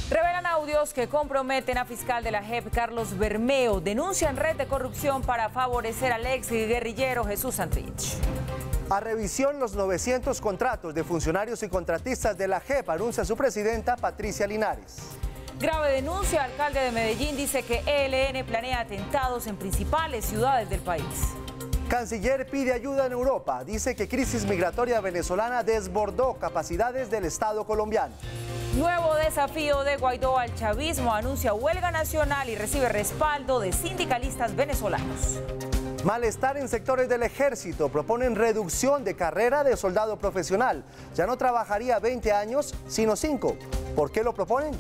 Revelan audios que comprometen a fiscal de la JEP, Carlos Bermeo. Denuncian red de corrupción para favorecer al ex guerrillero Jesús Santrich. A revisión los 900 contratos de funcionarios y contratistas de la JEP, anuncia su presidenta Patricia Linares. Grave denuncia, alcalde de Medellín dice que ELN planea atentados en principales ciudades del país. Canciller pide ayuda en Europa, dice que crisis migratoria venezolana desbordó capacidades del Estado colombiano. Nuevo desafío de Guaidó al chavismo, anuncia huelga nacional y recibe respaldo de sindicalistas venezolanos. Malestar en sectores del ejército, proponen reducción de carrera de soldado profesional. Ya no trabajaría 20 años, sino 5. ¿Por qué lo proponen?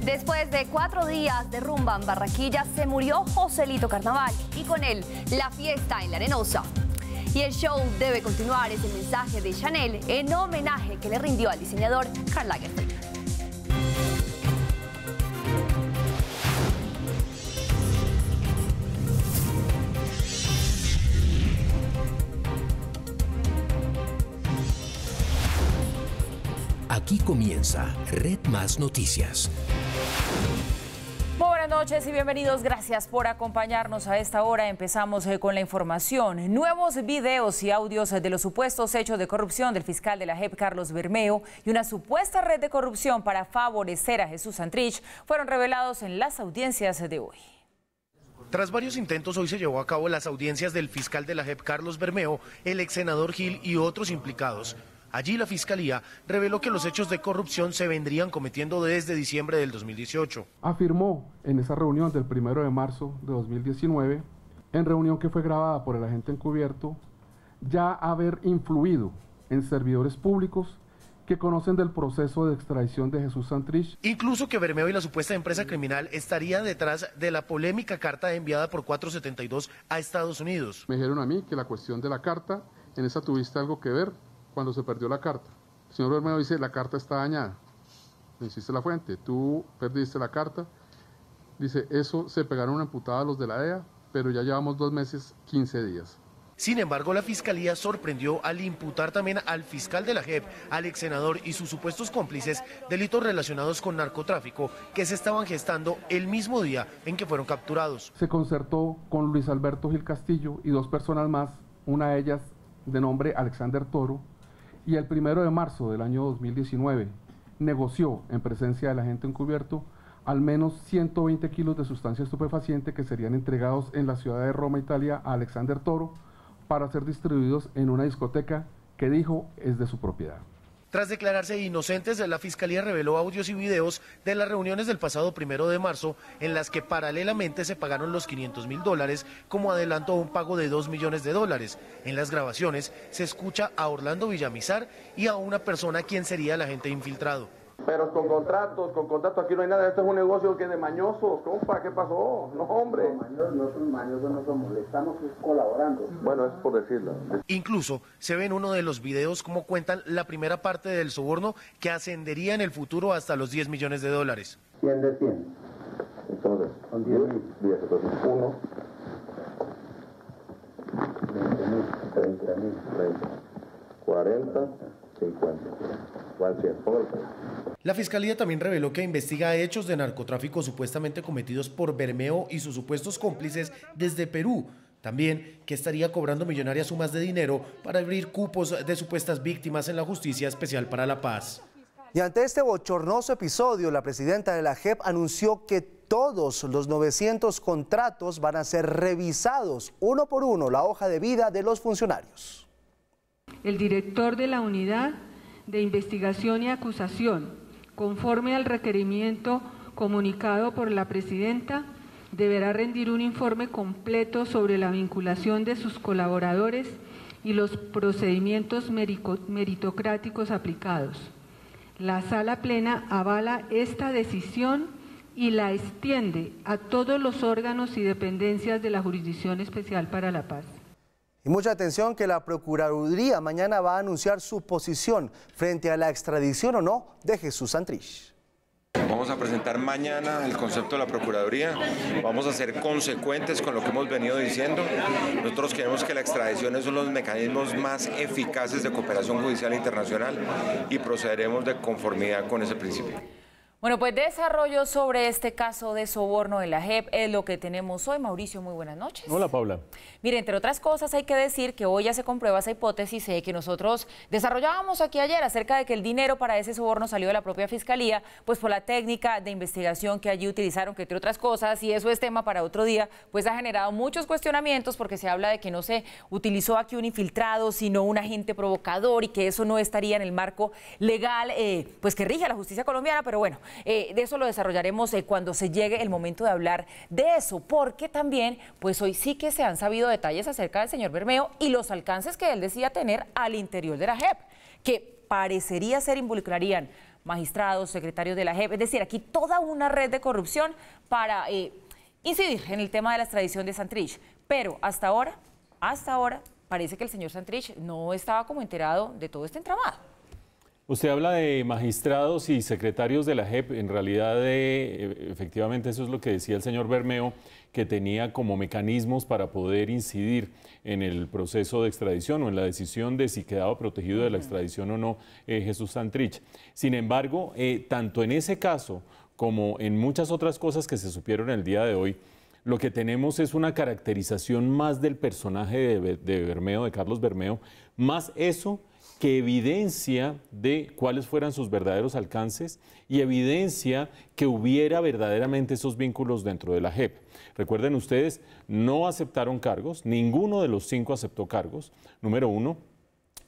Después de 4 días de rumba en Barranquilla, se murió Joselito Carnaval y con él la fiesta en La Arenosa. Y el show debe continuar, es el mensaje de Chanel en homenaje que le rindió al diseñador Karl Lagerfeld. Aquí comienza Red Más Noticias. Muy buenas noches y bienvenidos. Gracias por acompañarnos a esta hora. Empezamos con la información. Nuevos videos y audios de los supuestos hechos de corrupción del fiscal de la JEP, Carlos Bermeo, y una supuesta red de corrupción para favorecer a Jesús Santrich fueron revelados en las audiencias de hoy. Tras varios intentos, hoy se llevó a cabo las audiencias del fiscal de la JEP, Carlos Bermeo, el ex senador Gil y otros implicados. Allí la Fiscalía reveló que los hechos de corrupción se vendrían cometiendo desde diciembre del 2018. Afirmó en esa reunión del 1 de marzo de 2019, en reunión que fue grabada por el agente encubierto, ya haber influido en servidores públicos que conocen del proceso de extradición de Jesús Santrich. Incluso que Bermeo y la supuesta empresa criminal estarían detrás de la polémica carta enviada por 472 a Estados Unidos. Me dijeron a mí que la cuestión de la carta, en esa tuviste algo que ver cuando se perdió la carta. El señor Bermeo dice, la carta está dañada. Me hiciste la fuente, tú perdiste la carta. Dice, eso se pegaron una imputada a los de la DEA, pero ya llevamos 2 meses, 15 días. Sin embargo, la Fiscalía sorprendió al imputar también al fiscal de la JEP, al ex senador y sus supuestos cómplices delitos relacionados con narcotráfico que se estaban gestando el mismo día en que fueron capturados. Se concertó con Luis Alberto Gil Castillo y 2 personas más, una de ellas de nombre Alexander Toro, y el 1 de marzo del año 2019 negoció en presencia del agente encubierto al menos 120 kilos de sustancia estupefaciente que serían entregados en la ciudad de Roma, Italia, a Alexander Toro para ser distribuidos en una discoteca que dijo es de su propiedad. Tras declararse inocentes, la Fiscalía reveló audios y videos de las reuniones del pasado 1 de marzo en las que paralelamente se pagaron los $500.000 como adelanto a un pago de $2 millones. En las grabaciones se escucha a Orlando Villamizar y a una persona quien sería el agente infiltrado. Pero con contratos, aquí no hay nada, esto es un negocio que es de mañosos, compa, ¿qué pasó? No, hombre. Mañosos no somos, le estamos colaborando. Bueno, es por decirlo. Incluso se ve en uno de los videos cómo cuentan la primera parte del soborno que ascendería en el futuro hasta los $10 millones. 100 de 100. Entonces, son 10.000. 10, entonces 1, 20.000, 30.000, 30, 40, 50. La Fiscalía también reveló que investiga hechos de narcotráfico supuestamente cometidos por Bermeo y sus supuestos cómplices desde Perú. También que estaría cobrando millonarias sumas de dinero para abrir cupos de supuestas víctimas en la Justicia Especial para la Paz. Y ante este bochornoso episodio, la presidenta de la JEP anunció que todos los 900 contratos van a ser revisados uno por uno, la hoja de vida de los funcionarios. El director de la unidad de investigación y acusación, conforme al requerimiento comunicado por la presidenta, deberá rendir un informe completo sobre la vinculación de sus colaboradores y los procedimientos meritocráticos aplicados. La Sala Plena avala esta decisión y la extiende a todos los órganos y dependencias de la Jurisdicción Especial para la Paz. Y mucha atención que la Procuraduría mañana va a anunciar su posición frente a la extradición o no de Jesús Santrich. Vamos a presentar mañana el concepto de la Procuraduría, vamos a ser consecuentes con lo que hemos venido diciendo. Nosotros creemos que la extradición es uno de los mecanismos más eficaces de cooperación judicial internacional y procederemos de conformidad con ese principio. Bueno, pues desarrollo sobre este caso de soborno en la JEP es lo que tenemos hoy. Mauricio, muy buenas noches. Hola, Paula. Mire, entre otras cosas hay que decir que hoy ya se comprueba esa hipótesis que nosotros desarrollábamos aquí ayer acerca de que el dinero para ese soborno salió de la propia Fiscalía, pues por la técnica de investigación que allí utilizaron, que entre otras cosas, y eso es tema para otro día, pues ha generado muchos cuestionamientos porque se habla de que no se utilizó aquí un infiltrado, sino un agente provocador y que eso no estaría en el marco legal, pues que rige a la justicia colombiana, pero bueno, de eso lo desarrollaremos cuando se llegue el momento de hablar de eso, porque también, pues hoy sí que se han sabido detalles acerca del señor Bermeo y los alcances que él decía tener al interior de la JEP, que parecería ser involucrarían magistrados, secretarios de la JEP, es decir, aquí toda una red de corrupción para incidir en el tema de la extradición de Santrich, pero hasta ahora, parece que el señor Santrich no estaba como enterado de todo este entramado. Usted habla de magistrados y secretarios de la JEP, en realidad efectivamente eso es lo que decía el señor Bermeo, que tenía como mecanismos para poder incidir en el proceso de extradición o en la decisión de si quedaba protegido de la extradición o no Jesús Santrich. Sin embargo, tanto en ese caso como en muchas otras cosas que se supieron el día de hoy, lo que tenemos es una caracterización más del personaje de Bermeo, de Carlos Bermeo, más eso que evidencia de cuáles fueran sus verdaderos alcances y evidencia que hubiera verdaderamente esos vínculos dentro de la JEP. Recuerden ustedes, no aceptaron cargos, ninguno de los 5 aceptó cargos, número 1.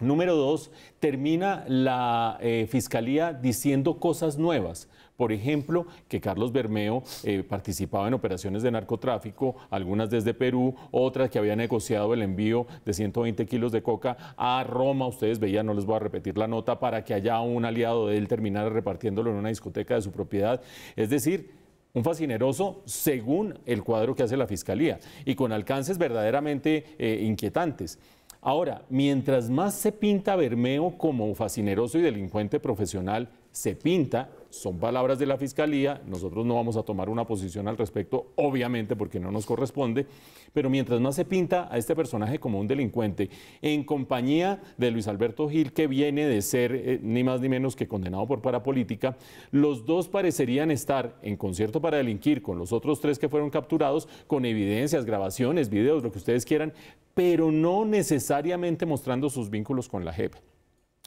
Número 2, termina la Fiscalía diciendo cosas nuevas. Por ejemplo, que Carlos Bermeo participaba en operaciones de narcotráfico, algunas desde Perú, otras que había negociado el envío de 120 kilos de coca a Roma. Ustedes veían, no les voy a repetir la nota, para que allá un aliado de él terminara repartiéndolo en una discoteca de su propiedad. Es decir, un fascineroso según el cuadro que hace la Fiscalía y con alcances verdaderamente inquietantes. Ahora, mientras más se pinta a Bermeo como fascineroso y delincuente profesional, se pinta, son palabras de la Fiscalía, nosotros no vamos a tomar una posición al respecto, obviamente porque no nos corresponde, pero mientras más se pinta a este personaje como un delincuente, en compañía de Luis Alberto Gil, que viene de ser ni más ni menos que condenado por parapolítica, los dos parecerían estar en concierto para delinquir con los otros 3 que fueron capturados, con evidencias, grabaciones, videos, lo que ustedes quieran, pero no necesariamente mostrando sus vínculos con la JEP.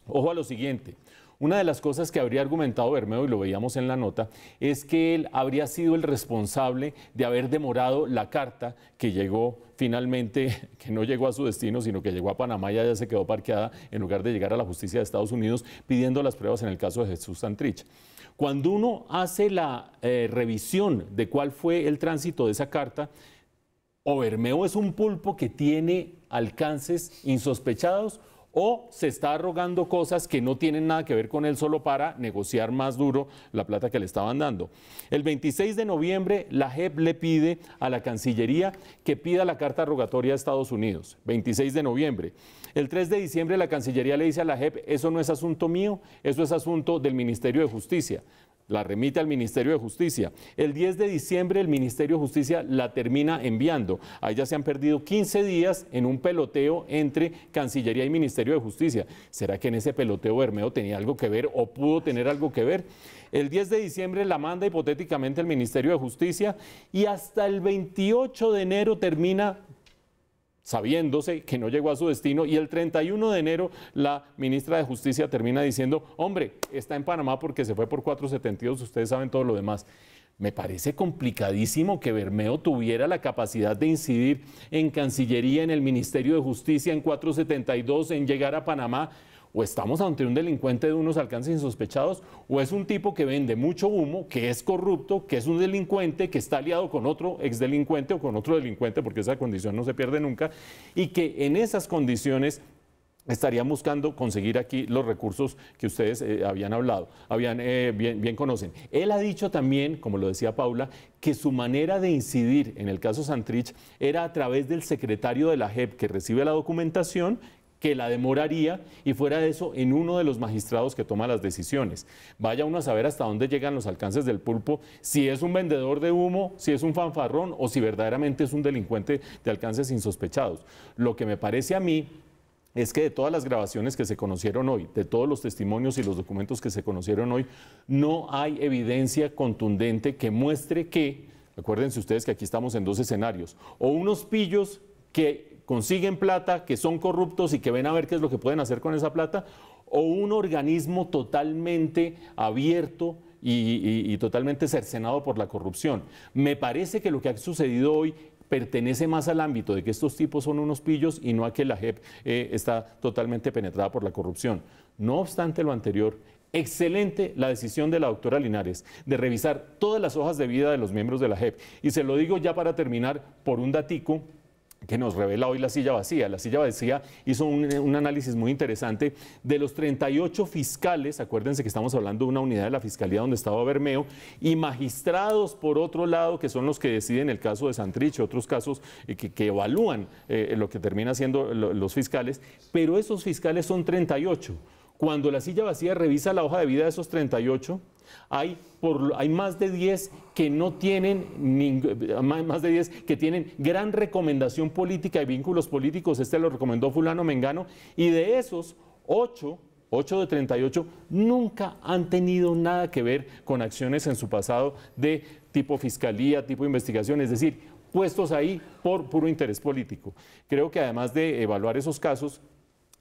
Ojo a lo siguiente. Una de las cosas que habría argumentado Bermeo, y lo veíamos en la nota, es que él habría sido el responsable de haber demorado la carta que llegó finalmente, que no llegó a su destino, sino que llegó a Panamá y ya se quedó parqueada en lugar de llegar a la justicia de Estados Unidos pidiendo las pruebas en el caso de Jesús Santrich. Cuando uno hace la revisión de cuál fue el tránsito de esa carta, o Bermeo es un pulpo que tiene alcances insospechados, o se está arrogando cosas que no tienen nada que ver con él solo para negociar más duro la plata que le estaban dando. El 26 de noviembre la JEP le pide a la Cancillería que pida la carta rogatoria a Estados Unidos, 26 de noviembre. El 3 de diciembre la Cancillería le dice a la JEP, eso no es asunto mío, eso es asunto del Ministerio de Justicia. La remite al Ministerio de Justicia. El 10 de diciembre el Ministerio de Justicia la termina enviando. Ahí ya se han perdido 15 días en un peloteo entre Cancillería y Ministerio de Justicia. ¿Será que en ese peloteo Bermeo tenía algo que ver o pudo tener algo que ver? El 10 de diciembre la manda hipotéticamente el Ministerio de Justicia y hasta el 28 de enero termina sabiéndose que no llegó a su destino, y el 31 de enero la ministra de Justicia termina diciendo, hombre, está en Panamá porque se fue por 472, ustedes saben todo lo demás. Me parece complicadísimo que Bermeo tuviera la capacidad de incidir en Cancillería, en el Ministerio de Justicia, en 472, en llegar a Panamá. O estamos ante un delincuente de unos alcances insospechados, o es un tipo que vende mucho humo, que es corrupto, que es un delincuente, que está aliado con otro exdelincuente o con otro delincuente, porque esa condición no se pierde nunca, y que en esas condiciones estarían buscando conseguir aquí los recursos que ustedes habían hablado, bien conocen. Él ha dicho también, como lo decía Paula, que su manera de incidir en el caso Santrich era a través del secretario de la JEP que recibe la documentación, que la demoraría, y fuera de eso en uno de los magistrados que toma las decisiones. Vaya uno a saber hasta dónde llegan los alcances del pulpo, si es un vendedor de humo, si es un fanfarrón o si verdaderamente es un delincuente de alcances insospechados. Lo que me parece a mí es que de todas las grabaciones que se conocieron hoy, de todos los testimonios y los documentos que se conocieron hoy, no hay evidencia contundente que muestre que, acuérdense ustedes que aquí estamos en dos escenarios, o unos pillos que consiguen plata, que son corruptos y que ven a ver qué es lo que pueden hacer con esa plata, o un organismo totalmente abierto y totalmente cercenado por la corrupción. Me parece que lo que ha sucedido hoy pertenece más al ámbito de que estos tipos son unos pillos y no a que la JEP está totalmente penetrada por la corrupción. No obstante lo anterior, excelente la decisión de la doctora Linares de revisar todas las hojas de vida de los miembros de la JEP. Y se lo digo ya para terminar por un datico que nos revela hoy La Silla Vacía. La Silla Vacía hizo un análisis muy interesante de los 38 fiscales, acuérdense que estamos hablando de una unidad de la Fiscalía donde estaba Bermeo, y magistrados por otro lado, que son los que deciden el caso de Santrich, otros casos que evalúan lo que termina siendo los fiscales, pero esos fiscales son 38. Cuando La Silla Vacía revisa la hoja de vida de esos 38, hay más de 10 que no tienen, más de 10 que tienen gran recomendación política y vínculos políticos. Este lo recomendó fulano mengano, y de esos 8 de 38 nunca han tenido nada que ver con acciones en su pasado de tipo fiscalía, tipo investigación, es decir, puestos ahí por puro interés político. Creo que además de evaluar esos casos,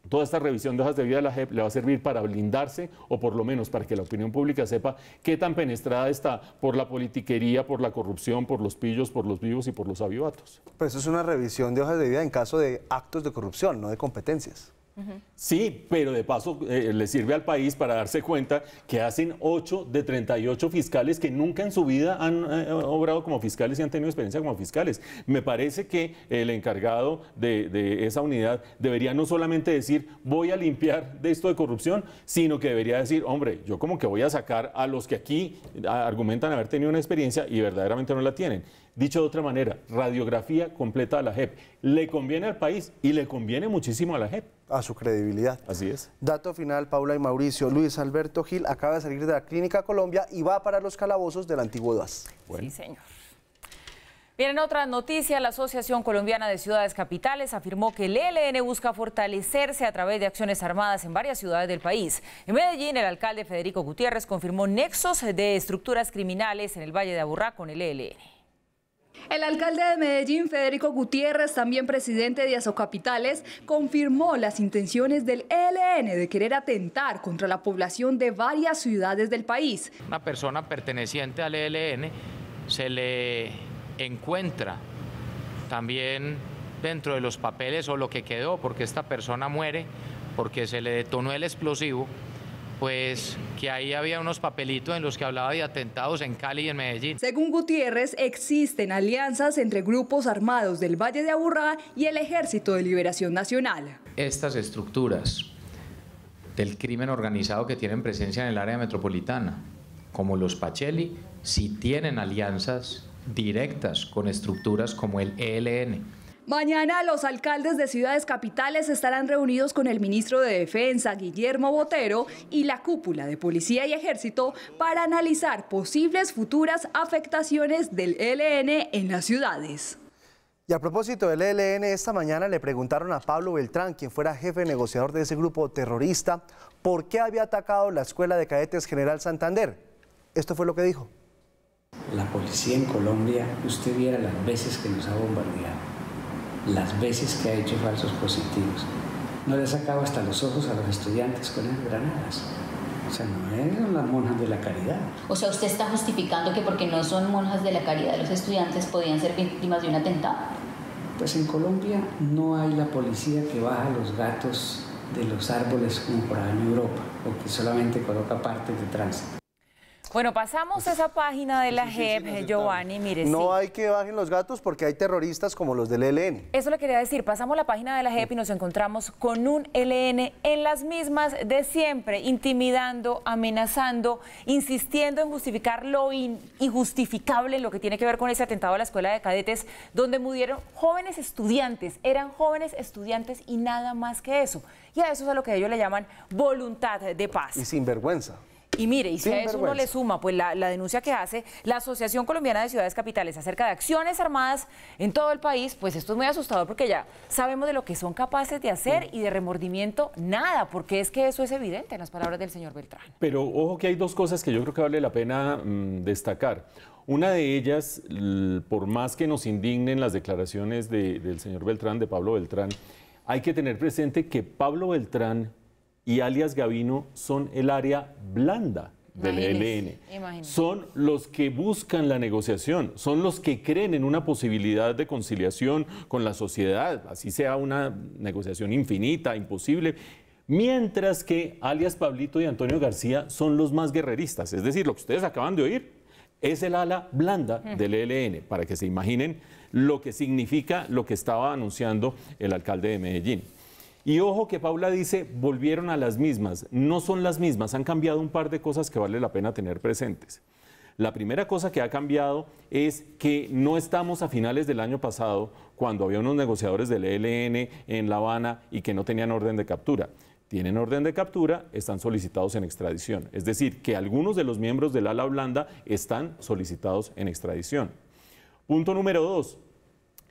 toda esta revisión de hojas de vida de la JEP le va a servir para blindarse, o por lo menos para que la opinión pública sepa qué tan penetrada está por la politiquería, por la corrupción, por los pillos, por los vivos y por los avivatos. Pero eso es una revisión de hojas de vida en caso de actos de corrupción, no de competencias. Sí, pero de paso le sirve al país para darse cuenta que hacen 8 de 38 fiscales que nunca en su vida han obrado como fiscales y han tenido experiencia como fiscales. Me parece que el encargado de esa unidad debería no solamente decir voy a limpiar de esto de corrupción, sino que debería decir, hombre, yo como que voy a sacar a los que aquí argumentan haber tenido una experiencia y verdaderamente no la tienen. Dicho de otra manera, radiografía completa de la JEP. Le conviene al país y le conviene muchísimo a la JEP. A su credibilidad. Así es. Dato final, Paula y Mauricio. Luis Alberto Gil acaba de salir de la Clínica Colombia y va para los calabozos del antiguo DAS. Bueno. Sí, señor. Bien, en otra noticia, la Asociación Colombiana de Ciudades Capitales afirmó que el ELN busca fortalecerse a través de acciones armadas en varias ciudades del país. En Medellín, el alcalde Federico Gutiérrez confirmó nexos de estructuras criminales en el Valle de Aburrá con el ELN. El alcalde de Medellín, Federico Gutiérrez, también presidente de Asocapitales, confirmó las intenciones del ELN de querer atentar contra la población de varias ciudades del país. Una persona perteneciente al ELN se le encuentra también dentro de los papeles o lo que quedó, porque esta persona muere porque se le detonó el explosivo, pues que ahí había unos papelitos en los que hablaba de atentados en Cali y en Medellín. Según Gutiérrez, existen alianzas entre grupos armados del Valle de Aburrá y el Ejército de Liberación Nacional. Estas estructuras del crimen organizado que tienen presencia en el área metropolitana, como los Pacheli, sí tienen alianzas directas con estructuras como el ELN. Mañana los alcaldes de ciudades capitales estarán reunidos con el ministro de Defensa, Guillermo Botero, y la cúpula de Policía y Ejército para analizar posibles futuras afectaciones del ELN en las ciudades. Y a propósito del ELN, esta mañana le preguntaron a Pablo Beltrán, quien fuera jefe negociador de ese grupo terrorista, por qué había atacado la Escuela de Cadetes General Santander. Esto fue lo que dijo. La policía en Colombia, usted viera las veces que nos ha bombardeado, las veces que ha hecho falsos positivos. No le ha sacado hasta los ojos a los estudiantes con esas granadas. O sea, no eran las monjas de la caridad. O sea, usted está justificando que porque no son monjas de la caridad los estudiantes podían ser víctimas de un atentado. Pues en Colombia no hay la policía que baja los gatos de los árboles como por allá en Europa, o que solamente coloca partes de tránsito. Bueno, pasamos esa página de la JEP, Giovanni, mire. No hay que bajen los gatos porque hay terroristas como los del ELN. Eso le quería decir, pasamos la página de la JEP y nos encontramos con un ELN en las mismas de siempre, intimidando, amenazando, insistiendo en justificar lo injustificable en lo que tiene que ver con ese atentado a la Escuela de Cadetes, donde murieron jóvenes estudiantes, eran jóvenes estudiantes y nada más que eso. Y a eso es a lo que ellos le llaman voluntad de paz. Y sinvergüenza. Y mire, y si a eso uno le suma pues la denuncia que hace la Asociación Colombiana de Ciudades Capitales acerca de acciones armadas en todo el país, pues esto es muy asustador porque ya sabemos de lo que son capaces de hacer y de remordimiento nada, porque es que eso es evidente en las palabras del señor Beltrán. Pero ojo que hay dos cosas que yo creo que vale la pena destacar. Una de ellas, por más que nos indignen las declaraciones del señor Beltrán, de Pablo Beltrán, hay que tener presente que Pablo Beltrán y alias Gavino son el área blanda del ELN. Son los que buscan la negociación, son los que creen en una posibilidad de conciliación con la sociedad, así sea una negociación infinita, imposible, mientras que alias Pablito y Antonio García son los más guerreristas. Es decir, lo que ustedes acaban de oír es el ala blanda del ELN, para que se imaginen lo que significa lo que estaba anunciando el alcalde de Medellín. Y ojo que Paula dice, volvieron a las mismas. No son las mismas, han cambiado un par de cosas que vale la pena tener presentes. La primera cosa que ha cambiado es que no estamos a finales del año pasado, cuando había unos negociadores del ELN en La Habana y que no tenían orden de captura. Tienen orden de captura, están solicitados en extradición. Es decir, que algunos de los miembros del ala blanda están solicitados en extradición. Punto número 2.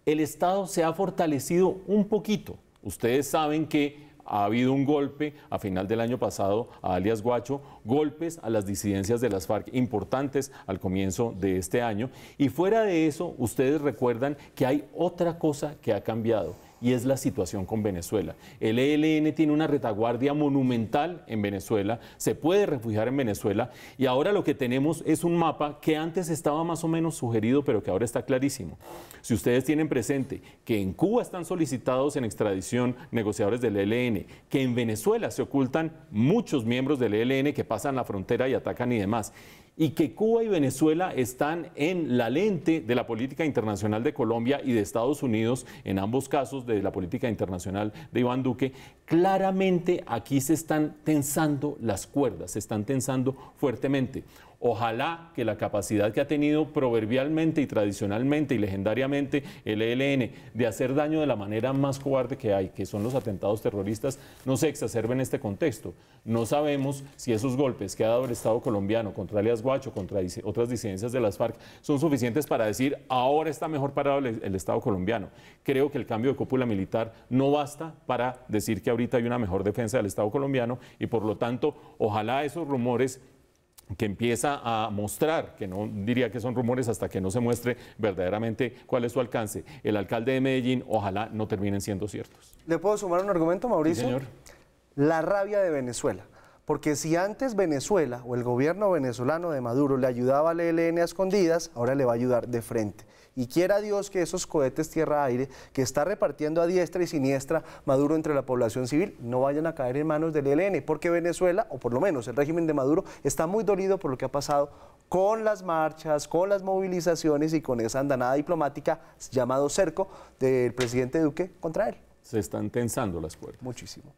El Estado se ha fortalecido un poquito. Ustedes saben que ha habido un golpe a final del año pasado a alias Guacho, golpes a las disidencias de las FARC importantes al comienzo de este año. Y fuera de eso, ustedes recuerdan que hay otra cosa que ha cambiado, y es la situación con Venezuela. El ELN tiene una retaguardia monumental en Venezuela, se puede refugiar en Venezuela, y ahora lo que tenemos es un mapa que antes estaba más o menos sugerido, pero que ahora está clarísimo. Si ustedes tienen presente que en Cuba están solicitados en extradición negociadores del ELN, que en Venezuela se ocultan muchos miembros del ELN que pasan la frontera y atacan y demás, y que Cuba y Venezuela están en la lente de la política internacional de Colombia y de Estados Unidos, en ambos casos de la política internacional de Iván Duque, claramente aquí se están tensando las cuerdas, se están tensando fuertemente. Ojalá que la capacidad que ha tenido proverbialmente y tradicionalmente y legendariamente el ELN de hacer daño de la manera más cobarde que hay, que son los atentados terroristas, no se exacerbe en este contexto. No sabemos si esos golpes que ha dado el Estado colombiano contra alias Guacho, contra otras disidencias de las FARC, son suficientes para decir ahora está mejor parado el Estado colombiano. Creo que el cambio de cúpula militar no basta para decir que ahorita hay una mejor defensa del Estado colombiano y por lo tanto ojalá esos rumores que empieza a mostrar, que no diría que son rumores hasta que no se muestre verdaderamente cuál es su alcance, el alcalde de Medellín, ojalá no terminen siendo ciertos. ¿Le puedo sumar un argumento, Mauricio? Sí, señor. La rabia de Venezuela. Porque si antes Venezuela o el gobierno venezolano de Maduro le ayudaba al ELN a escondidas, ahora le va a ayudar de frente. Y quiera Dios que esos cohetes tierra-aire que está repartiendo a diestra y siniestra Maduro entre la población civil no vayan a caer en manos del ELN, porque Venezuela, o por lo menos el régimen de Maduro, está muy dolido por lo que ha pasado con las marchas, con las movilizaciones y con esa andanada diplomática llamado cerco del presidente Duque contra él. Se están tensando las cuerdas. Muchísimo.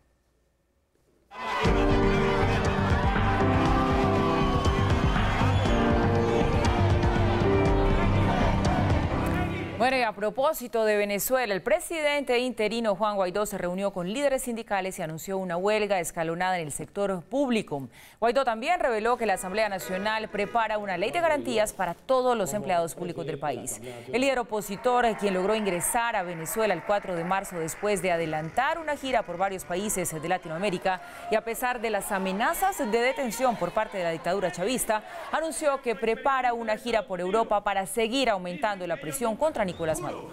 Bueno, y a propósito de Venezuela, el presidente interino Juan Guaidó se reunió con líderes sindicales y anunció una huelga escalonada en el sector público. Guaidó también reveló que la Asamblea Nacional prepara una ley de garantías para todos los empleados públicos del país. El líder opositor, quien logró ingresar a Venezuela el 4 de marzo después de adelantar una gira por varios países de Latinoamérica y a pesar de las amenazas de detención por parte de la dictadura chavista, anunció que prepara una gira por Europa para seguir aumentando la presión contra Nicolás Maduro.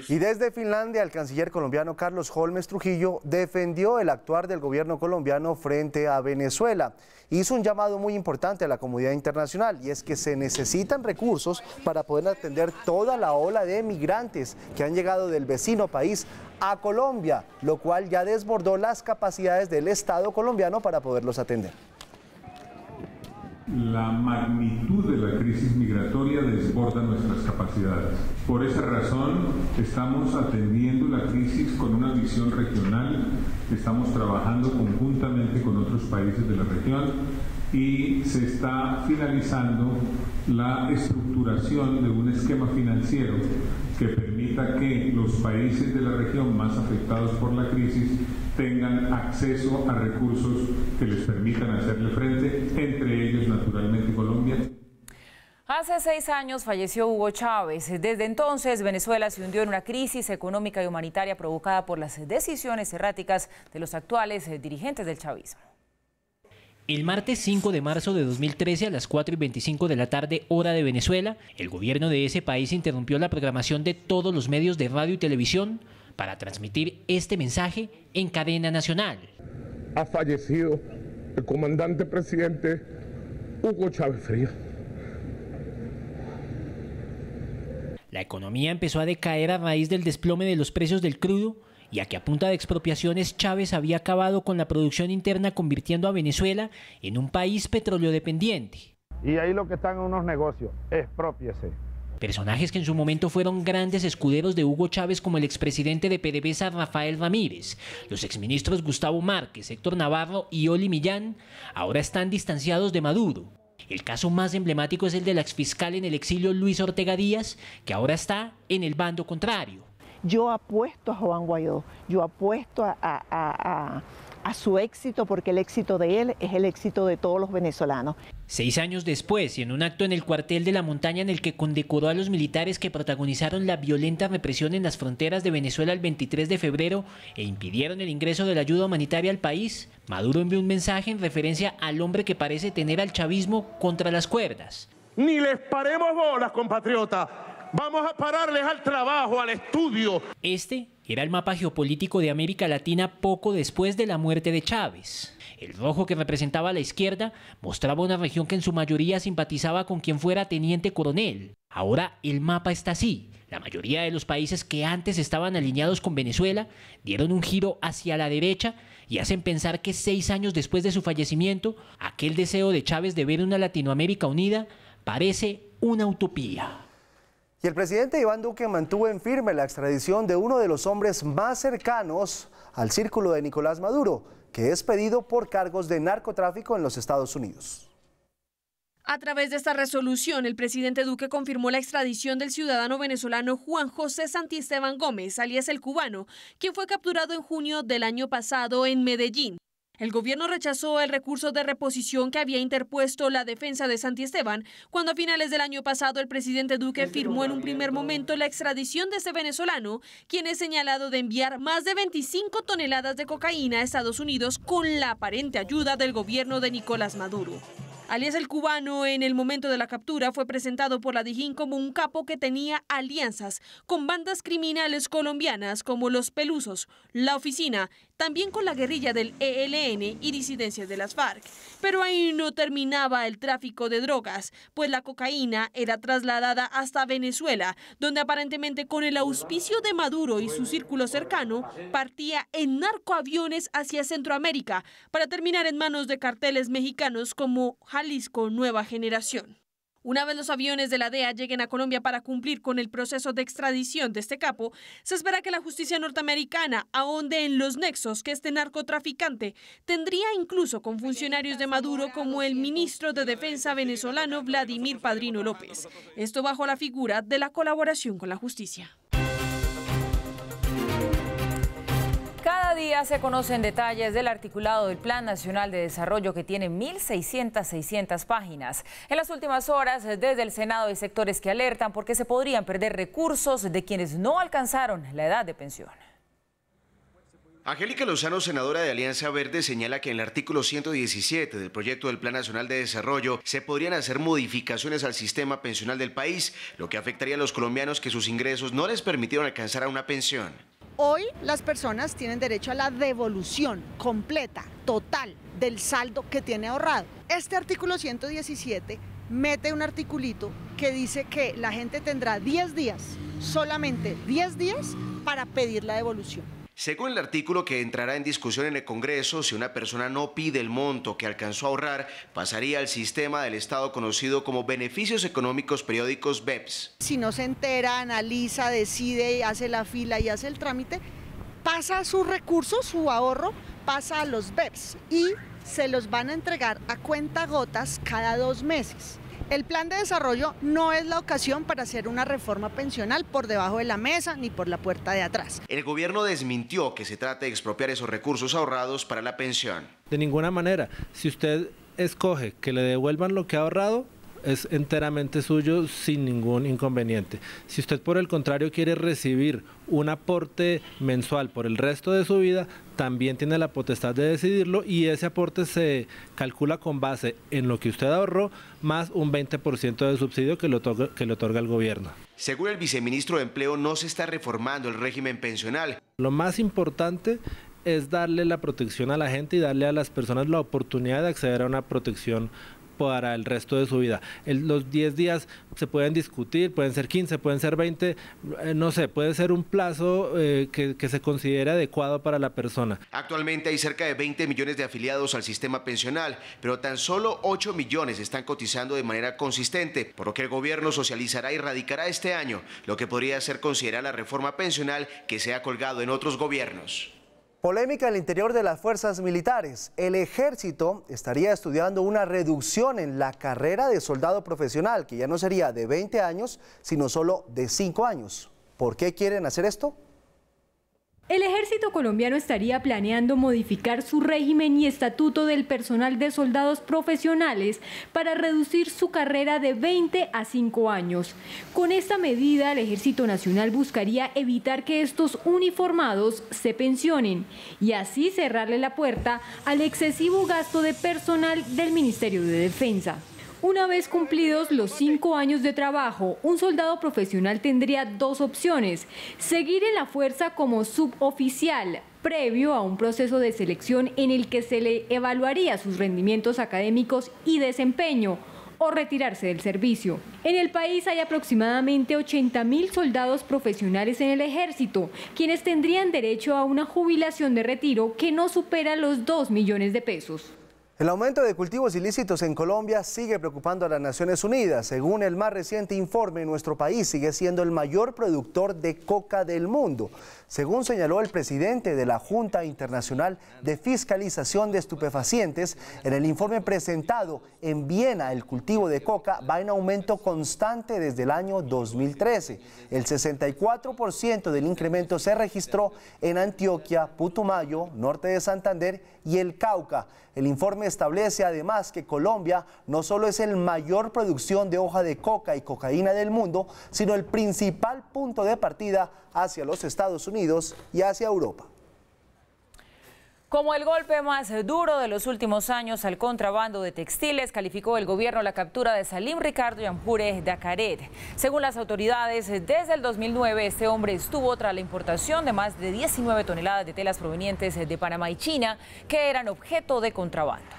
Y desde Finlandia, el canciller colombiano Carlos Holmes Trujillo defendió el actuar del gobierno colombiano frente a Venezuela. Hizo un llamado muy importante a la comunidad internacional y es que se necesitan recursos para poder atender toda la ola de migrantes que han llegado del vecino país a Colombia, lo cual ya desbordó las capacidades del Estado colombiano para poderlos atender. La magnitud de la crisis migratoria desborda nuestras capacidades. Por esa razón, estamos atendiendo la crisis con una visión regional, estamos trabajando conjuntamente con otros países de la región y se está finalizando la estructuración de un esquema financiero que permita que los países de la región más afectados por la crisis tengan acceso a recursos que les permitan hacerle frente, entre ellos naturalmente Colombia. Hace 6 años falleció Hugo Chávez. Desde entonces, Venezuela se hundió en una crisis económica y humanitaria provocada por las decisiones erráticas de los actuales dirigentes del chavismo. El martes 5 de marzo de 2013 a las 4:25 de la tarde, hora de Venezuela, el gobierno de ese país interrumpió la programación de todos los medios de radio y televisión para transmitir este mensaje en cadena nacional. Ha fallecido el comandante presidente Hugo Chávez Frías. La economía empezó a decaer a raíz del desplome de los precios del crudo, ya que a punta de expropiaciones Chávez había acabado con la producción interna, convirtiendo a Venezuela en un país petróleo dependiente. Y ahí lo que están en unos negocios, exprópiese. Personajes que en su momento fueron grandes escuderos de Hugo Chávez, como el expresidente de PDVSA Rafael Ramírez, los exministros Gustavo Márquez, Héctor Navarro y Oli Millán, ahora están distanciados de Maduro. El caso más emblemático es el del exfiscal en el exilio Luis Ortega Díaz, que ahora está en el bando contrario. Yo apuesto a Juan Guaidó, yo apuesto a su éxito, porque el éxito de él es el éxito de todos los venezolanos. 6 años después, y en un acto en el cuartel de la Montaña en el que condecoró a los militares que protagonizaron la violenta represión en las fronteras de Venezuela el 23 de febrero e impidieron el ingreso de la ayuda humanitaria al país, Maduro envió un mensaje en referencia al hombre que parece tener al chavismo contra las cuerdas. Ni les paremos bolas, compatriotas. Vamos a pararles al trabajo, al estudio. Este era el mapa geopolítico de América Latina poco después de la muerte de Chávez. El rojo, que representaba a la izquierda, mostraba una región que en su mayoría simpatizaba con quien fuera teniente coronel. Ahora el mapa está así. La mayoría de los países que antes estaban alineados con Venezuela dieron un giro hacia la derecha y hacen pensar que 6 años después de su fallecimiento, aquel deseo de Chávez de ver una Latinoamérica unida parece una utopía. Y el presidente Iván Duque mantuvo en firme la extradición de uno de los hombres más cercanos al círculo de Nicolás Maduro, que es pedido por cargos de narcotráfico en los Estados Unidos. A través de esta resolución, el presidente Duque confirmó la extradición del ciudadano venezolano Juan José Santisteban Gómez, alias El Cubano, quien fue capturado en junio del año pasado en Medellín. El gobierno rechazó el recurso de reposición que había interpuesto la defensa de Santisteban, cuando a finales del año pasado el presidente Duque firmó en un primer momento la extradición de ese venezolano, quien es señalado de enviar más de 25 toneladas de cocaína a Estados Unidos con la aparente ayuda del gobierno de Nicolás Maduro. Alias El Cubano, en el momento de la captura, fue presentado por la Dijín como un capo que tenía alianzas con bandas criminales colombianas como Los Pelusos, La Oficina, también con la guerrilla del ELN y disidencias de las FARC. Pero ahí no terminaba el tráfico de drogas, pues la cocaína era trasladada hasta Venezuela, donde aparentemente con el auspicio de Maduro y su círculo cercano, partía en narcoaviones hacia Centroamérica para terminar en manos de carteles mexicanos como Jalisco Nueva Generación. Una vez los aviones de la DEA lleguen a Colombia para cumplir con el proceso de extradición de este capo, se espera que la justicia norteamericana ahonde en los nexos que este narcotraficante tendría incluso con funcionarios de Maduro como el ministro de Defensa venezolano Vladimir Padrino López. Esto bajo la figura de la colaboración con la justicia. Cada día se conocen detalles del articulado del Plan Nacional de Desarrollo, que tiene 1.600 páginas. En las últimas horas, desde el Senado hay sectores que alertan porque se podrían perder recursos de quienes no alcanzaron la edad de pensión. Angélica Lozano, senadora de Alianza Verde, señala que en el artículo 117 del proyecto del Plan Nacional de Desarrollo se podrían hacer modificaciones al sistema pensional del país, lo que afectaría a los colombianos que sus ingresos no les permitieron alcanzar a una pensión. Hoy las personas tienen derecho a la devolución completa, total, del saldo que tiene ahorrado. Este artículo 117 mete un articulito que dice que la gente tendrá 10 días, solamente 10 días para pedir la devolución. Según el artículo que entrará en discusión en el Congreso, si una persona no pide el monto que alcanzó a ahorrar, pasaría al sistema del Estado conocido como Beneficios Económicos Periódicos BEPS. Si no se entera, analiza, decide, hace la fila y hace el trámite, pasa sus recursos, su ahorro, pasa a los BEPS y se los van a entregar a cuentagotas cada 2 meses. El plan de desarrollo no es la ocasión para hacer una reforma pensional por debajo de la mesa ni por la puerta de atrás. El gobierno desmintió que se trate de expropiar esos recursos ahorrados para la pensión. De ninguna manera. Si usted escoge que le devuelvan lo que ha ahorrado, es enteramente suyo sin ningún inconveniente. Si usted por el contrario quiere recibir un aporte mensual por el resto de su vida, también tiene la potestad de decidirlo y ese aporte se calcula con base en lo que usted ahorró más un 20% de subsidio que le otorga el gobierno. Según el viceministro de Empleo, no se está reformando el régimen pensional. Lo más importante es darle la protección a la gente y darle a las personas la oportunidad de acceder a una protección para el resto de su vida. Los 10 días se pueden discutir, pueden ser 15, pueden ser 20, no sé, puede ser un plazo que se considere adecuado para la persona. Actualmente hay cerca de 20 millones de afiliados al sistema pensional, pero tan solo 8 millones están cotizando de manera consistente, por lo que el gobierno socializará y radicará este año lo que podría ser considerada la reforma pensional que se ha colgado en otros gobiernos. Polémica al interior de las fuerzas militares. El ejército estaría estudiando una reducción en la carrera de soldado profesional, que ya no sería de 20 años, sino solo de 5 años. ¿Por qué quieren hacer esto? El ejército colombiano estaría planeando modificar su régimen y estatuto del personal de soldados profesionales para reducir su carrera de 20 a 5 años. Con esta medida, el Ejército Nacional buscaría evitar que estos uniformados se pensionen y así cerrarle la puerta al excesivo gasto de personal del Ministerio de Defensa. Una vez cumplidos los 5 años de trabajo, un soldado profesional tendría 2 opciones: seguir en la fuerza como suboficial, previo a un proceso de selección en el que se le evaluaría sus rendimientos académicos y desempeño, o retirarse del servicio. En el país hay aproximadamente 80.000 soldados profesionales en el ejército, quienes tendrían derecho a una jubilación de retiro que no supera los 2 millones de pesos. El aumento de cultivos ilícitos en Colombia sigue preocupando a las Naciones Unidas. Según el más reciente informe, nuestro país sigue siendo el mayor productor de coca del mundo. Según señaló el presidente de la Junta Internacional de Fiscalización de Estupefacientes, en el informe presentado en Viena, el cultivo de coca va en aumento constante desde el año 2013. El 64% del incremento se registró en Antioquia, Putumayo, norte de Santander y el Cauca. El informe establece además que Colombia no solo es el mayor producción de hoja de coca y cocaína del mundo, sino el principal punto de partida hacia los Estados Unidos y hacia Europa. Como el golpe más duro de los últimos años al contrabando de textiles, calificó el gobierno la captura de Salim Ricardo Yampure Dacaret. Según las autoridades, desde el 2009 este hombre estuvo tras la importación de más de 19 toneladas de telas provenientes de Panamá y China, que eran objeto de contrabando.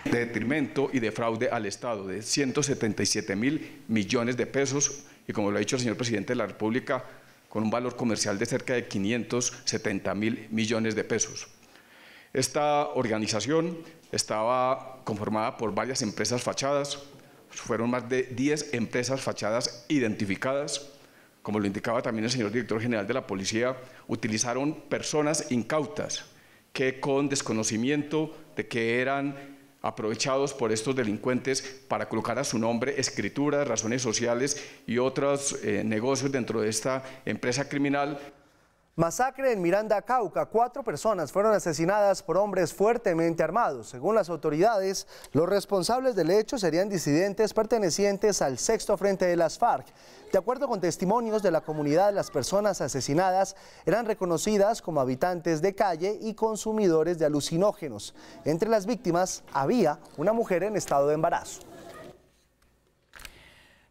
De detrimento y de fraude al Estado de 177.000 millones de pesos y, como lo ha dicho el señor presidente de la República, con un valor comercial de cerca de 570.000 millones de pesos. Esta organización estaba conformada por varias empresas fachadas, fueron más de 10 empresas fachadas identificadas. Como lo indicaba también el señor director general de la policía, utilizaron personas incautas que, con desconocimiento de que eran aprovechados por estos delincuentes para colocar a su nombre escrituras, razones sociales y otros negocios dentro de esta empresa criminal. Masacre en Miranda, Cauca. 4 personas fueron asesinadas por hombres fuertemente armados. Según las autoridades, los responsables del hecho serían disidentes pertenecientes al Sexto Frente de las FARC. De acuerdo con testimonios de la comunidad, las personas asesinadas eran reconocidas como habitantes de calle y consumidores de alucinógenos. Entre las víctimas había una mujer en estado de embarazo.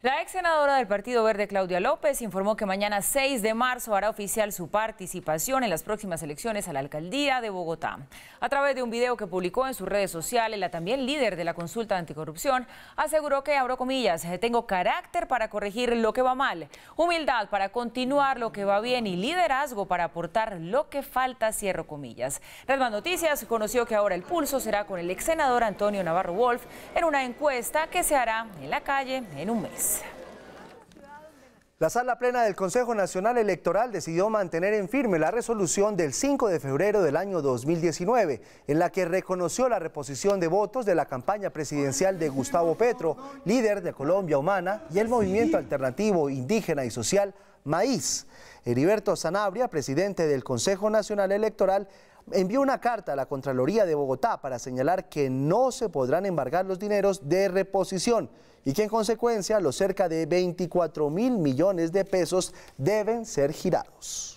La ex senadora del Partido Verde, Claudia López, informó que mañana 6 de marzo hará oficial su participación en las próximas elecciones a la alcaldía de Bogotá. A través de un video que publicó en sus redes sociales, la también líder de la consulta anticorrupción aseguró que, abro comillas, tengo carácter para corregir lo que va mal, humildad para continuar lo que va bien y liderazgo para aportar lo que falta, cierro comillas. Red Más Noticias conoció que ahora el pulso será con el ex senador Antonio Navarro Wolf en una encuesta que se hará en la calle en un mes. La Sala Plena del Consejo Nacional Electoral decidió mantener en firme la resolución del 5 de febrero del año 2019, en la que reconoció la reposición de votos de la campaña presidencial de Gustavo Petro, líder de Colombia Humana, y el movimiento alternativo indígena y social Maíz. Heriberto Sanabria, presidente del Consejo Nacional Electoral, envió una carta a la Contraloría de Bogotá para señalar que no se podrán embargar los dineros de reposición y que en consecuencia los cerca de 24.000 millones de pesos deben ser girados.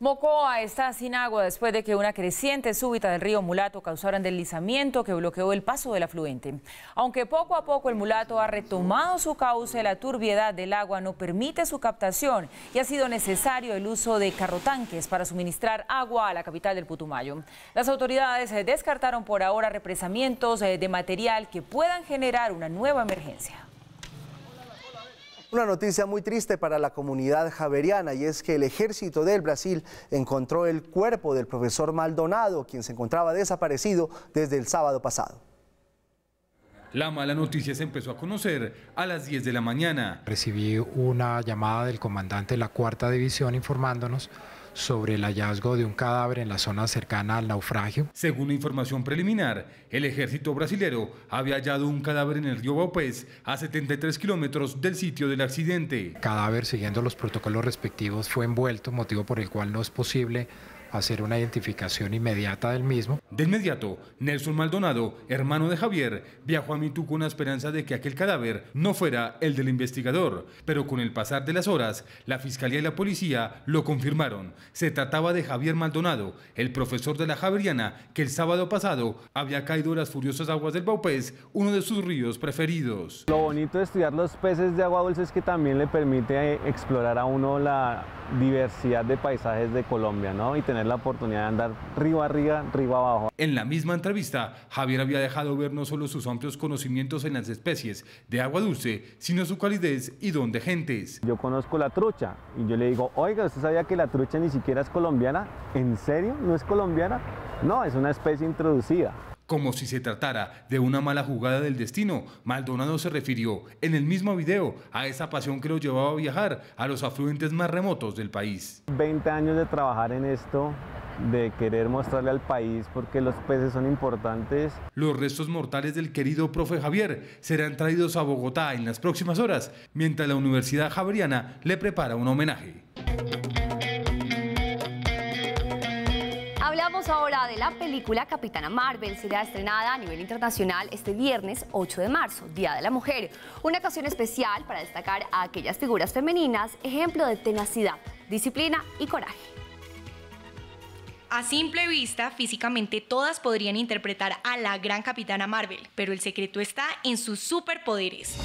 Mocoa está sin agua después de que una creciente súbita del río Mulato causara un deslizamiento que bloqueó el paso del afluente. Aunque poco a poco el Mulato ha retomado su cauce, la turbiedad del agua no permite su captación y ha sido necesario el uso de carrotanques para suministrar agua a la capital del Putumayo. Las autoridades descartaron por ahora represamientos de material que puedan generar una nueva emergencia. Una noticia muy triste para la comunidad javeriana, y es que el ejército del Brasil encontró el cuerpo del profesor Maldonado, quien se encontraba desaparecido desde el sábado pasado. La mala noticia se empezó a conocer a las 10 de la mañana. Recibí una llamada del comandante de la 4ª División informándonos sobre el hallazgo de un cadáver en la zona cercana al naufragio. Según la información preliminar, el ejército brasilero había hallado un cadáver en el río Baupés a 73 kilómetros del sitio del accidente. El cadáver, siguiendo los protocolos respectivos, fue envuelto, motivo por el cual no es posible hacer una identificación inmediata del mismo. De inmediato, Nelson Maldonado, hermano de Javier, viajó a Mitú con la esperanza de que aquel cadáver no fuera el del investigador, pero con el pasar de las horas, la fiscalía y la policía lo confirmaron. Se trataba de Javier Maldonado, el profesor de la Javeriana, que el sábado pasado había caído en las furiosas aguas del Baupés, uno de sus ríos preferidos. Lo bonito de estudiar los peces de agua dulce es que también le permite explorar a uno la diversidad de paisajes de Colombia, ¿no? Y tener la oportunidad de andar río arriba, río abajo. En la misma entrevista, Javier había dejado ver no solo sus amplios conocimientos en las especies de agua dulce, sino su calidez y don de gentes. Yo conozco la trucha y yo le digo, oiga, ¿usted sabía que la trucha ni siquiera es colombiana? ¿En serio? ¿No es colombiana? No, es una especie introducida. Como si se tratara de una mala jugada del destino, Maldonado se refirió en el mismo video a esa pasión que lo llevaba a viajar a los afluentes más remotos del país. 20 años de trabajar en esto, de querer mostrarle al país porque los peces son importantes. Los restos mortales del querido profe Javier serán traídos a Bogotá en las próximas horas, mientras la Universidad Javeriana le prepara un homenaje. Hablamos ahora de la película Capitana Marvel. Será estrenada a nivel internacional este viernes 8 de marzo, Día de la Mujer. Una ocasión especial para destacar a aquellas figuras femeninas, ejemplo de tenacidad, disciplina y coraje. A simple vista, físicamente todas podrían interpretar a la gran Capitana Marvel, pero el secreto está en sus superpoderes.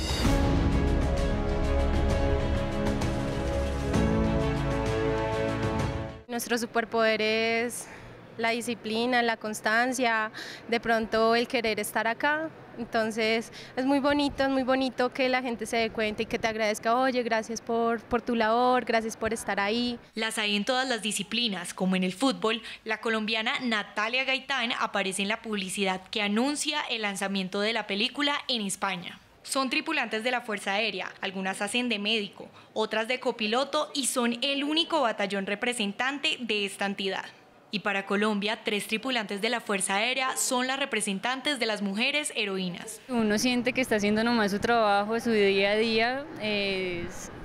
Nuestro superpoder es la disciplina, la constancia, de pronto el querer estar acá. Entonces es muy bonito que la gente se dé cuenta y que te agradezca, oye, gracias por tu labor, gracias por estar ahí. Las hay en todas las disciplinas, como en el fútbol. La colombiana Natalia Gaitán aparece en la publicidad que anuncia el lanzamiento de la película en España. Son tripulantes de la Fuerza Aérea, algunas hacen de médico, otras de copiloto y son el único batallón representante de esta entidad. Y para Colombia, 3 tripulantes de la Fuerza Aérea son las representantes de las mujeres heroínas. Uno siente que está haciendo nomás su trabajo, su día a día,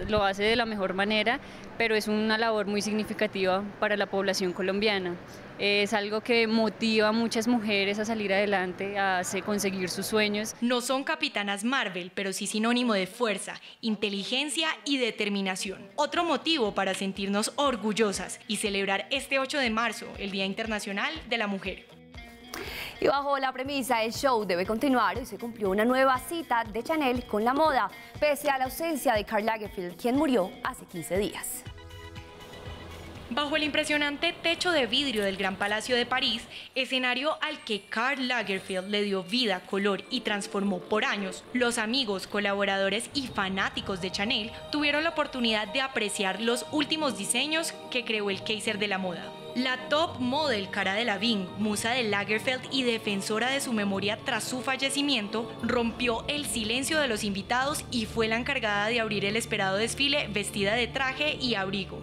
lo hace de la mejor manera, pero es una labor muy significativa para la población colombiana. Es algo que motiva a muchas mujeres a salir adelante, a conseguir sus sueños. No son capitanas Marvel, pero sí sinónimo de fuerza, inteligencia y determinación. Otro motivo para sentirnos orgullosas y celebrar este 8 de marzo, el Día Internacional de la Mujer. Y bajo la premisa el show debe continuar, hoy se cumplió una nueva cita de Chanel con la moda, pese a la ausencia de Karl Lagerfeld, quien murió hace 15 días. Bajo el impresionante techo de vidrio del Gran Palacio de París, escenario al que Karl Lagerfeld le dio vida, color y transformó por años, los amigos, colaboradores y fanáticos de Chanel tuvieron la oportunidad de apreciar los últimos diseños que creó el Kaiser de la moda. La top model Cara Delevingne, musa de Lagerfeld y defensora de su memoria tras su fallecimiento, rompió el silencio de los invitados y fue la encargada de abrir el esperado desfile vestida de traje y abrigo.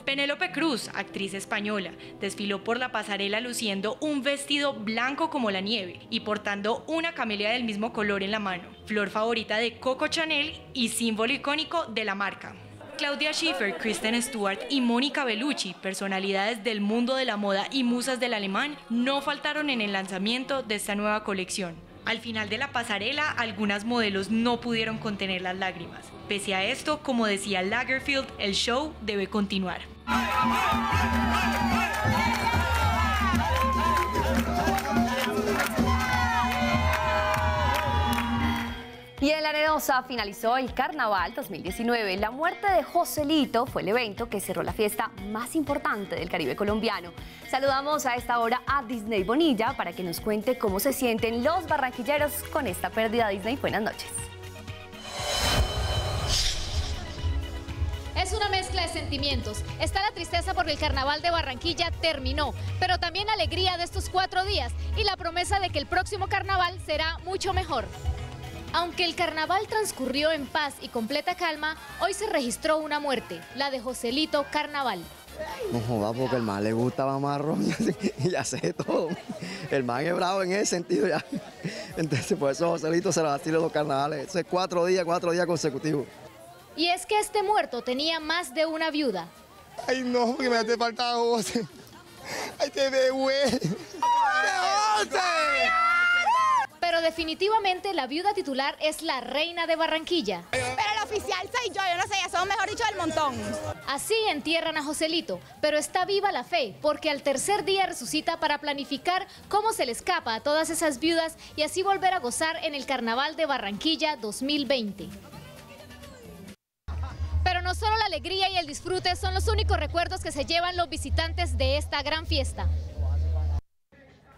Penélope Cruz, actriz española, desfiló por la pasarela luciendo un vestido blanco como la nieve y portando una camelia del mismo color en la mano, flor favorita de Coco Chanel y símbolo icónico de la marca. Claudia Schiffer, Kristen Stewart y Mónica Bellucci, personalidades del mundo de la moda y musas del alemán, no faltaron en el lanzamiento de esta nueva colección. Al final de la pasarela, algunas modelos no pudieron contener las lágrimas. Pese a esto, como decía Lagerfeld, el show debe continuar. Y en La Arenosa finalizó el Carnaval 2019. La muerte de Joselito fue el evento que cerró la fiesta más importante del Caribe colombiano. Saludamos a esta hora a Disney Bonilla para que nos cuente cómo se sienten los barranquilleros con esta pérdida. Disney, buenas noches. Es una mezcla de sentimientos. Está la tristeza porque el Carnaval de Barranquilla terminó, pero también la alegría de estos 4 días y la promesa de que el próximo Carnaval será mucho mejor. Aunque el Carnaval transcurrió en paz y completa calma, hoy se registró una muerte, la de Joselito Carnaval. No joda, porque el man le gustaba marrón y ya sé todo. El man es bravo en ese sentido ya. Entonces por eso Joselito se lo vacila los carnavales. Eso es 4 días consecutivos. Y es que este muerto tenía más de una viuda. Ay no, porque me hace falta José. Ay, te ve, güey. Pero definitivamente la viuda titular es la reina de Barranquilla. Pero el oficial soy yo no sé, ya somos mejor dicho del montón. Así entierran a Joselito, pero está viva la fe, porque al tercer día resucita para planificar cómo se le escapa a todas esas viudas y así volver a gozar en el Carnaval de Barranquilla 2020. Pero no solo la alegría y el disfrute son los únicos recuerdos que se llevan los visitantes de esta gran fiesta.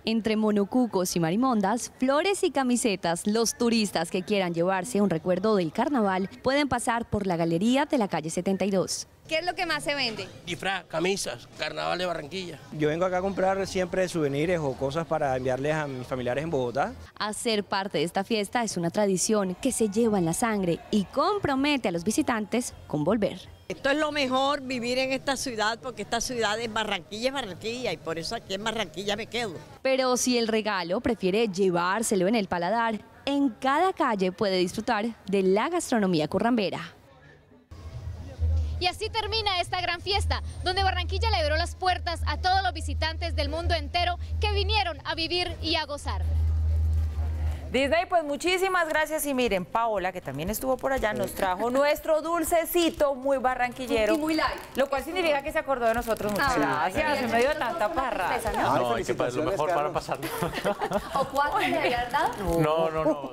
Entre monocucos y marimondas, flores y camisetas, los turistas que quieran llevarse un recuerdo del carnaval pueden pasar por la galería de la calle 72. ¿Qué es lo que más se vende? Disfraz, camisas, Carnaval de Barranquilla. Yo vengo acá a comprar siempre souvenirs o cosas para enviarles a mis familiares en Bogotá. Hacer parte de esta fiesta es una tradición que se lleva en la sangre y compromete a los visitantes con volver. Esto es lo mejor, vivir en esta ciudad, porque esta ciudad es Barranquilla y por eso aquí en Barranquilla me quedo. Pero si el regalo prefiere llevárselo en el paladar, en cada calle puede disfrutar de la gastronomía currambera. Y así termina esta gran fiesta, donde Barranquilla le abrió las puertas a todos los visitantes del mundo entero que vinieron a vivir y a gozar. Disney, pues muchísimas gracias. Y miren, Paola, que también estuvo por allá, nos trajo nuestro dulcecito muy barranquillero. Y muy light. Lo cual significa que se acordó de nosotros. Muchas gracias. En medio de tanta parra. No, y que lo mejor para pasarlo. ¿O 4 le había dado? No.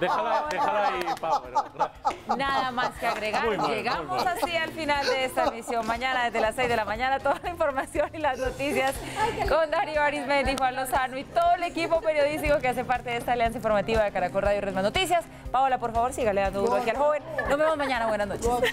Déjala ahí, Paola. Nada más que agregar. Llegamos así al final de esta emisión. Mañana desde las 6 de la mañana toda la información y las noticias con Darío Arismendi, Juan Lozano y todo el equipo periodístico que hace parte de esta alianza informativa de Caracol Radio y Red Más Noticias. Paola, por favor, sígale dando duro aquí al joven. Nos vemos mañana. Buenas noches.